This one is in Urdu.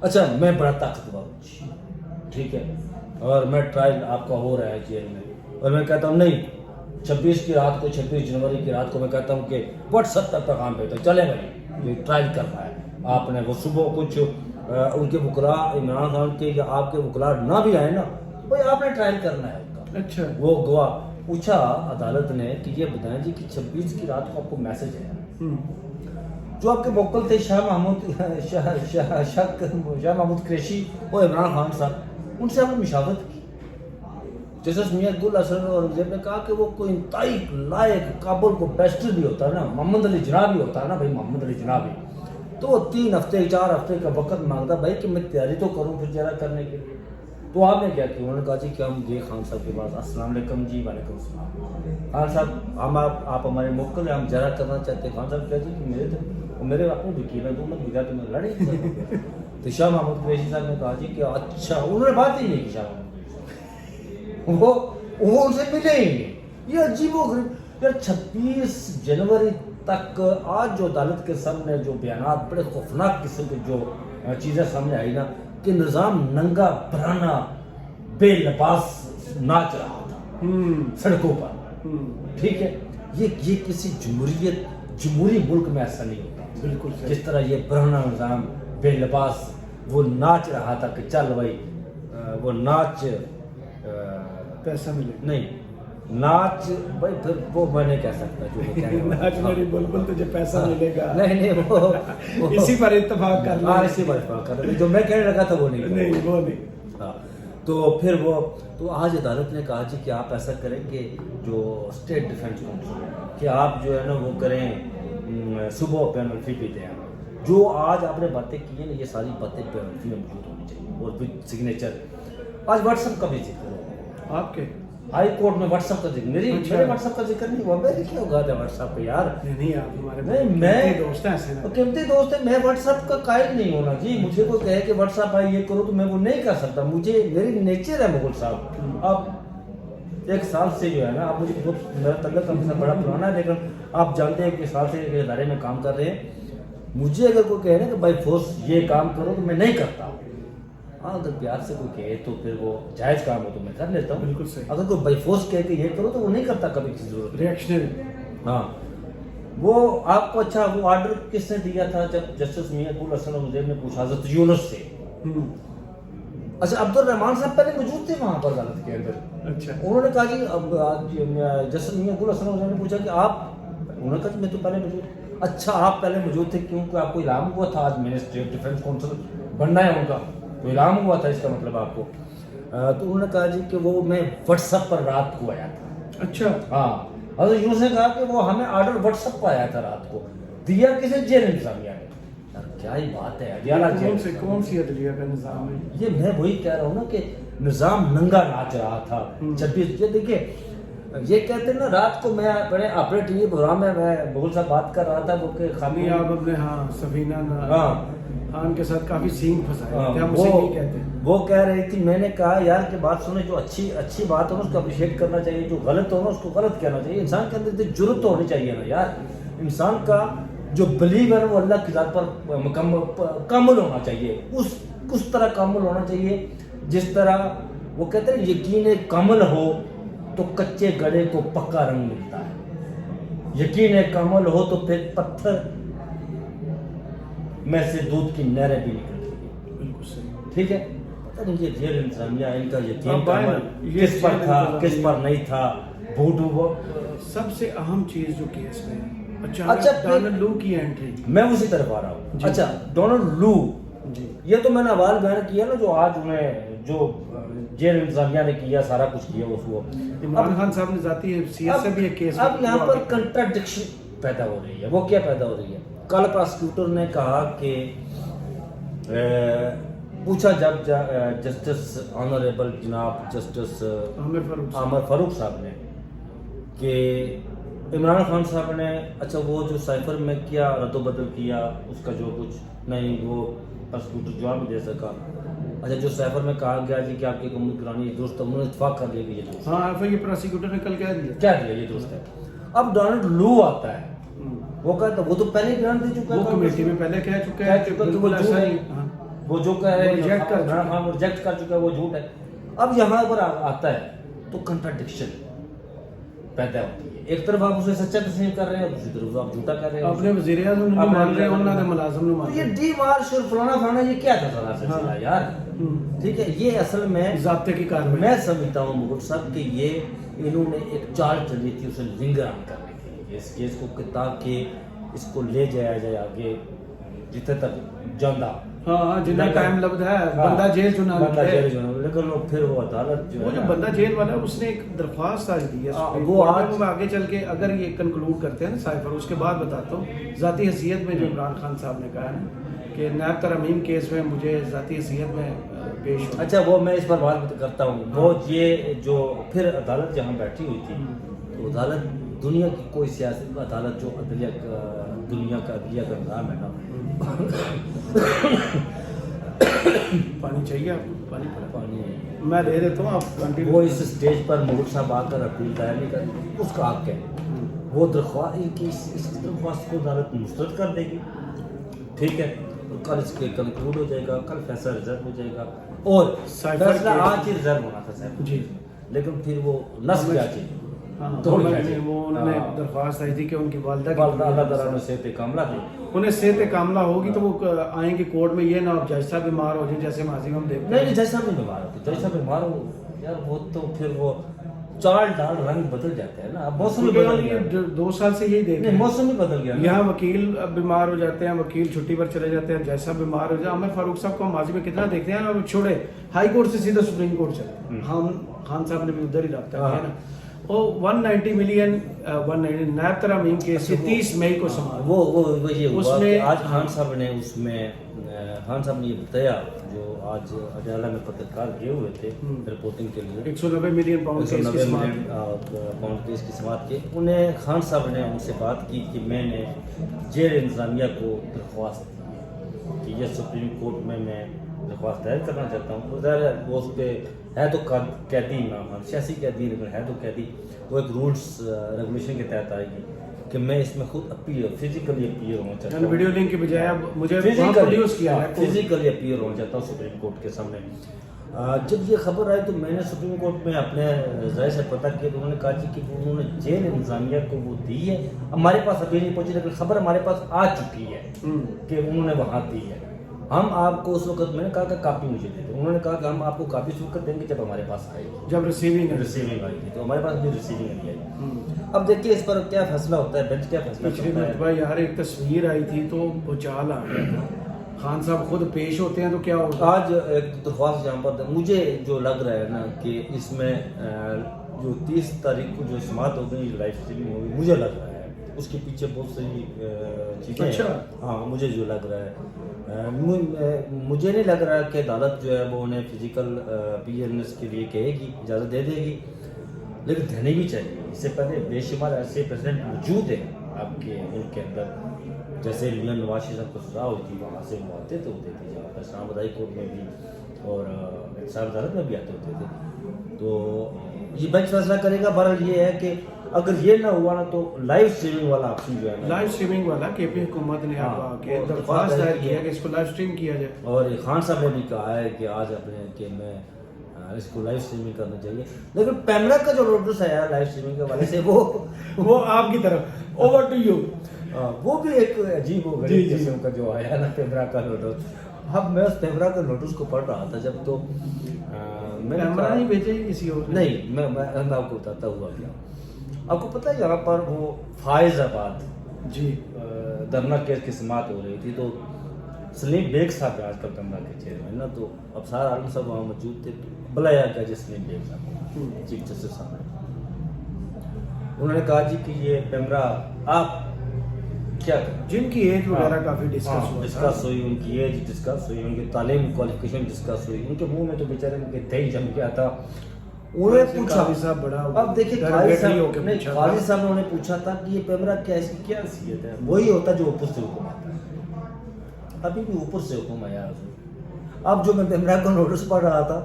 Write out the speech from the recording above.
اچھا میں بڑا طاقتور ہوں, ٹھیک ہے, اور میں ٹرائل آپ کا ہو رہا ہے جیل میں, اور میں کہتا ہوں نہیں 26 کی رات کو, 26 جنوری کی رات کو میں کہتا ہوں کہ واٹس ایپ پر پیغام بھیجو, چلے بھائی یہ ٹرائل کرنا ہے آپ نے. وہ صبح کچھ ان کے وکلاء عمران خان کے یا آپ کے وکلاء نہ بھی آئے نا, بھائی آپ نے ٹرائل کرنا ہے ان کا. اچھا وہ گواہ پوچھا عدالت نے کہ یہ بتائیں جی کہ 26 کی رات کو آپ کو میسج ہے, جو آپ کے موکل تھے شاہ محمود قریشی اور عمران خان صاحب, ان سے آپ نے مشاورت کی. جسٹس میاں گل حسن اور نے کہا کہ وہ کوئی انتہائی لائق کابل کو بیسٹر بھی ہوتا ہے نا, محمد علی جناح بھی ہوتا ہے نا بھائی, محمد علی جناح بھی, تو وہ 3 ہفتے 4 ہفتے کا وقت مانگتا بھائی کہ میں تیاری تو کروں پھر جرا کرنے کے لیے. تو آپ نے کیا کیا, انہوں نے کہا جی کہ ہم گئے خان صاحب کے پاس, السلام علیکم جی. وعلیکم السلام. خان صاحب ہم آپ ہمارے موکل ہیں, ہم جرا کرنا چاہتے ہیں. خان صاحب کہا جی کہ میرے اپنے وکیل ہیں, تو مت بجا تو میں لڑے. تو شاہ محمود قریشی صاحب نے کہا جی کہ اچھا, انہوں نے بات ہی نہیں کی شاہ محمود, وہ ان سے ملے ہی نہیں. یہ عجیب و غریب یار. 26 جنوری تک آج جو عدالت کے سامنے جو بیانات بڑے خوفناک قسم کے جو چیزیں سامنے آئی نا, کہ نظام ننگا برانا بے لباس ناچ رہا تھا سڑکوں پر, ٹھیک ہے. یہ کسی جمہوری ملک میں ایسا نہیں ہوتا. بالکل جس طرح یہ برانا نظام بے لباس وہ ناچ رہا تھا کہ چل بھائی وہ ناچ پیسہ ملے نہیں, ناچ بھائی پھر وہ میں نہیں کہہ سکتا جو میں کہہ رہا ہوں. ناچ میری بلبل تجھے پیسہ ملے گا, نہیں وہ اسی پر اتفاق کر لیں. اسی پر اتفاق کر لیں, جو میں کہنے لگا تھا وہ نہیں. وہ نہیں. ہاں تو پھر وہ تو آج عدالت نے کہا جی کہ آپ ایسا کریں کہ جو اسٹیٹ ڈیفینس کونسل کہ آپ جو ہے نا وہ کریں صبح پینلٹی بھی دیں. جو آج آپ نے باتیں کی ہیں نا, یہ ساری باتیں پینلٹی میں موجود ہونی چاہیے, اور وتھ سگنیچر. آج واٹس ایپ کا بھی ذکر ہو, آپ کے ہائی کورٹ میں واٹس ایپ کا ذکر, میرے واٹس ایپ کا ذکر نہیں ہوا. میں کیا ہوگا تھا واٹس ایپ پہ یار, نہیں آپ ہمارے نہیں میں دوست ہیں ایسے نا, قیمتی دوست ہے, میں واٹس ایپ کا قائل نہیں ہونا جی. مجھے کوئی کہے کہ واٹس ایپ آئی یہ کرو تو میں وہ نہیں کر سکتا. مجھے میری نیچر ہے مغل صاحب. اب 1 سال سے جو ہے نا, آپ مجھے بہت میرا تعلق ہم سے بڑا پرانا ہے, لیکن آپ جانتے ہیں کہ 1 سال سے ایک ادارے میں کام کر رہے ہیں. مجھے اگر کوئی کہے نا کہ بائی فورس یہ کام کرو تو میں نہیں کرتا. ہاں اگر پیار سے کوئی کہے تو پھر وہ جائز کام ہو تو میں کر لیتا ہوں. بالکل صحیح. اگر کوئی بائی فورس کہے کہ یہ کرو تو وہ نہیں کرتا کبھی کسی ضرورت. ریئیکشنری. ہاں وہ آپ کو اچھا وہ آرڈر کس نے دیا تھا جب جسٹس میاں گل حسن اور نے پوچھا حضرت یونس سے. اچھا عبد الرحمان صاحب پہلے موجود تھے وہاں پر عدالت کے اندر. اچھا انہوں نے کہا جی جسٹس میاں گل حسن اور نے پوچھا کہ آپ, انہوں نے کہا میں تو پہلے موجود. اچھا آپ پہلے موجود تھے کیونکہ آپ کو اعلان ہوا تھا آج منسٹری آف ڈیفینس کونسل بننا ہے ان کا, تو اعلان ہوا تھا, اس کا مطلب آپ کو. تو انہوں نے کہا جی کہ وہ میں واٹس ایپ پر رات کو آیا تھا. اچھا ہاں حضرت یونس نے کہا کہ وہ ہمیں آرڈر واٹس ایپ پہ آیا تھا رات کو, دیا کسے جیل انتظامیہ نے. کیا ہی بات ہے, کون سی عدلیہ کا نظام ہے یہ. میں وہی کہہ رہا ہوں نا کہ نظام ننگا ناچ رہا تھا 26. یہ دیکھیے یہ کہتے ہیں نا, رات کو میں بڑے اپنے ٹی وی پروگرام میں بغل صاحب بات کر رہا تھا وہ کہ خامی آپ اپنے سفینہ خان کے ساتھ کافی سین پھنسائے تھے, ہم اسے نہیں کہتے. وہ کہہ رہی تھی, میں نے کہا یار کہ بات سنیں, جو اچھی بات ہو نا اس کو اپریشیٹ کرنا چاہیے, جو غلط ہو نا اس کو غلط کہنا چاہیے. انسان کے اندر جرت ہونی چاہیے نا یار. انسان کا جو بلیو ہے وہ اللہ کی ذات پر کامل ہونا چاہیے, اس طرح کامل ہونا چاہیے جس طرح وہ کہتے ہیں یقین کامل ہو تو کچے گڑے کو پکا رنگ ملتا ہے. یقین کامل ہو تو پھر پتھر میں سے دودھ کی نہریں بھی نکلتی ہیں. بالکل صحیح. ٹھیک ہے. پتہ نہیں یہ جیل انتظامیہ ان کا یقین کامل کس پر تھا کس پر نہیں تھا. بھوٹو سب سے اہم چیز جو کیس میں اچانک ڈونلڈ لو کی انٹری, میں اسی طرف آ رہا ہوں. اچھا ڈونلڈ لو جی, یہ تو میں نے حوال بیان کیا نا, جو آج انہیں جو جیل انتظامیہ نے کیا سارا کچھ کیا اس کو. عمران خان صاحب نے ذاتی حیثیت سے بھی ایک کیس. اب یہاں پر کنٹراڈکشن پیدا ہو رہی ہے. وہ کیا پیدا ہو رہی ہے؟ کل پراسیکیوٹر نے کہا کہ پوچھا جب جسٹس آنریبل جناب جسٹس عامر فاروق صاحب نے کہ عمران خان صاحب نے اچھا وہ جو سائفر میں کیا رد و بدل کیا اس کا جو کچھ نہیں, وہ پراسیکیوٹر جواب نہیں دے سکا. اچھا جو سائفر میں کہا گیا جی کہ آپ کی قومی کرانی یہ درست ہے, انہوں نے اتفاق کر لیا کہ یہ درست ہے. ہاں یہ پراسیکیوٹر نے کل کہہ دیا یہ درست ہے. اب ڈونلڈ لو آتا ہے وہ کہتا وہ تو پہلے ہی بیان دے چکا وہ ہے کمیٹی میں پہلے کہہ چکا ہے کہ وہ بالکل جھوٹ ایسا ہے، نہیں. ہاں. وہ جو کہہ رہے وہ reject کر چکا ہے. ہاں وہ ریجیکٹ کر چکا ہے، وہ جھوٹ ہے. اب یہاں پر آتا ہے تو کنٹراڈکشن پیدا ہوتی ہے. ایک طرف آپ اسے سچا تسلیم کر رہے ہیں اور دوسری طرف آپ جھوٹا کر رہے ہیں. اپنے وزیر اعظم نو مان رہے ہیں انہوں نے ملازم نو تو مان یہ رہے ڈی مارش اور فلانا فلانا یہ کیا تھا سارا سلسلہ یار. ٹھیک ہے، یہ اصل میں ضابطے کی کاروائی. میں سمجھتا ہوں مغل صاحب کہ یہ انہوں نے ایک چال چلی تھی اسے لنگر آن کرنے کے لیے اس کیس کو، تاکہ اس کو لے جایا جائے آگے جتنے تک جاندہ. ہاں جتنا ٹائم لگتا ہے بندہ جیل چنا بندہ جیل چنا، لیکن پھر وہ عدالت وہ جو بندہ جیل والا ہے اس نے ایک درخواست آج دی ہے وہ آج میں آگے چل کے اگر یہ کنکلوڈ کرتے ہیں نا سائفر، اس کے بعد بتاتا ہوں ذاتی حیثیت میں جو عمران خان صاحب نے کہا ہے کہ نیب ترمیم کیس میں مجھے ذاتی حیثیت میں پیش ہو. اچھا وہ میں اس پر بات کرتا ہوں. وہ یہ جو پھر عدالت جہاں بیٹھی ہوئی تھی تو عدالت دنیا کی کوئی سیاسی عدالت جو عدلیہ دنیا کا عدلیہ کا نظام ہے نا. پانی چاہیے آپ کو؟ پانی پانی میں دے دیتا ہوں آپ. وہ اس اسٹیج پر مغل صاحب آ کر اپیل دائر نہیں کرتے، اس کا حق ہے. وہ درخواست کی اس درخواست کو عدالت مسترد کر دے گی. ٹھیک ہے، کل اس کے کنکلوڈ ہو جائے گا، کل فیصلہ ریزرو ہو جائے گا. اور فیصلہ آج ہی ریزرو ہونا تھا صاحب جی، لیکن پھر وہ نصب کیا چاہیے تو وہ انہوں نے درخواست آئی تھی کہ ان کی والدہ اللہ تعالیٰ نے صحت کاملہ دی. انہیں صحت کاملہ ہوگی تو وہ آئیں گے کورٹ میں. یہ نہ اب جج صاحب بیمار ہو جائیں جیسے ماضی میں ہم دیکھتے ہیں. نہیں جج صاحب نہیں بیمار ہوتے، جج صاحب بیمار ہو یار وہ تو پھر وہ چال ڈال رنگ بدل جاتا ہے نا. اب موسم بھی بدل گیا، 2 سال سے یہی دیکھ رہے نہیں ہیں. موسم بھی بدل گیا. یہاں وکیل بیمار ہو جاتے ہیں، وکیل چھٹی پر چلے جاتے ہیں، جج صاحب بیمار ہو جاتے ہیں. عامر فاروق صاحب کو ہم ماضی میں کتنا دیکھتے ہیں. اب چھوڑے ہائی کورٹ سے سیدھا سپریم کورٹ چلے. ہم خان صاحب نے بھی ادھر ہی رابطہ کیا نا. وہ 190 ملین 190 نیب ترمیم کیس 30 مئی کو سماعت. وہ یہ ہوا میں کہ آج خان صاحب نے اس میں خان صاحب نے یہ بتایا جو آج اڈیالہ میں پترکار گئے ہوئے تھے رپورٹنگ کے لیے 190 ملین پاؤنڈ کیس کی سماعت. پاؤنڈ کیس کی سماعت کی. انہیں خان صاحب نے ان سے بات کی کہ میں نے جیل انتظامیہ کو درخواست کی کہ یہ سپریم کورٹ میں درخواست دائر کرنا چاہتا ہوں. ظاہر ہے وہ اس پہ ہے تو قیدی عمران خان، سیاسی قیدی لیکن ہے تو قیدی. وہ ایک رولس ریگولیشن کے تحت آئے گی کہ میں اس میں خود اپیل فزیکلی اپیئر ہونا چاہتا ہوں. ویڈیو لنک کے بجائے اب مجھے پروڈیوس کیا ہے فزیکلی اپیئر ہونا چاہتا ہوں سپریم کورٹ کے سامنے. جب یہ خبر آئی تو میں نے سپریم کورٹ میں اپنے ذرائع سے پتہ کیا تو انہوں نے کہا جی کہ انہوں نے جیل انتظامیہ کو وہ دی ہے. ہمارے پاس ابھی نہیں پہنچی لیکن خبر ہمارے پاس آ چکی ہے کہ انہوں نے وہاں دی ہے. ہم آپ کو اس وقت میں نے کہا کہ کاپی مجھے دے دیں. انہوں نے کہا کہ ہم آپ کو کاپی اس وقت دیں گے جب ہمارے پاس آئے گی، جب ریسیونگ آئی گی. تو ہمارے پاس بھی ریسیونگ نہیں آئی. اب دیکھیے اس پر کیا فیصلہ ہوتا ہے، بینچ کیا فیصلہ کرتا ہے. بھائی یار ایک تصویر آئی تھی تو بچال آ گیا تھا. خان صاحب خود پیش ہوتے ہیں تو کیا ہوگا. آج ایک درخواست جہاں پر مجھے جو لگ رہا ہے نا کہ اس میں جو 30 تاریخ کو جو سماعت ہو گئی لائف اسٹریمنگ ہوگی، مجھے لگ رہا ہے اس کے پیچھے بہت سی چیزیں ہیں. ہاں مجھے جو لگ رہا ہے، مجھے نہیں لگ رہا کہ عدالت جو ہے وہ انہیں فزیکل اپیئرنس کے لیے کہے گی، اجازت دے دے گی، لیکن دینی بھی چاہیے. اس سے پہلے بے شمار ایسے پریزیڈنٹ موجود ہیں آپ کے ملک کے اندر، جیسے میاں نواز شریف صاحب کو سزا ہوئی تھی وہاں سے وہ آتے تو ہوتے تھے، جہاں پر اسلام آباد ہائی کورٹ میں بھی اور احتساب عدالت میں بھی آتے ہوتے تھے. تو یہ بینچ فیصلہ کرے گا. بہرحال یہ ہے کہ اگر یہ نہ ہوا نا تو لائیو اسٹریمنگ والا آپشن جو ہے لائیو اسٹریمنگ والا کے پی حکومت نے اب کے درخواست دائر کیا کہ اس کو لائیو اسٹریم کیا جائے. اور خان صاحب نے بھی کہا ہے کہ آج اپنے کہ میں اس کو لائیو اسٹریمنگ کرنا چاہیے. لیکن پیمرا کا جو نوٹس آیا لائیو اسٹریمنگ کے حوالے سے وہ آپ کی طرف اوور ٹو یو. وہ بھی ایک عجیب و غریب قسم کا جو آیا نا پیمرا کا نوٹس. اب میں اس پیمرا کے نوٹس کو پڑھ رہا تھا جب تو پیمرا نہیں بھیجے کسی اور نہیں. میں آپ کو بتاتا ہوا گیا. آپ کو پتہ ہے یہاں پر وہ فائز آباد جی دھرنا کیس کی سماعت ہو رہی تھی تو سلیم بیگ صاحب آج کل پیمرا کے چیئرمین نا، تو ابصار عالم صاحب وہاں موجود تھے. بلایا گیا جی سلیم بیگ صاحب کو چیف جسٹس صاحب نے. انہوں نے کہا جی کہ یہ پیمرا آپ کیا کریں، جن کی ایج وغیرہ کافی ڈسکس ہوئی، ان کی ایج ڈسکس ہوئی، ان کی تعلیم کوالیفکیشن ڈسکس ہوئی. ان کے منہ میں تو بیچارے ان کے دہی جم گیا تھا. انہوں نے پوچھا، اب دیکھیے قاضی صاحب نے انہیں پوچھا تھا کہ یہ پیمرا کیا اس کی کیا حیثیت ہے. وہی ہوتا جو اوپر سے حکم آتا ہے، ابھی بھی اوپر سے حکم آیا. اب جو میں پیمرا کو نوٹس پڑھ رہا تھا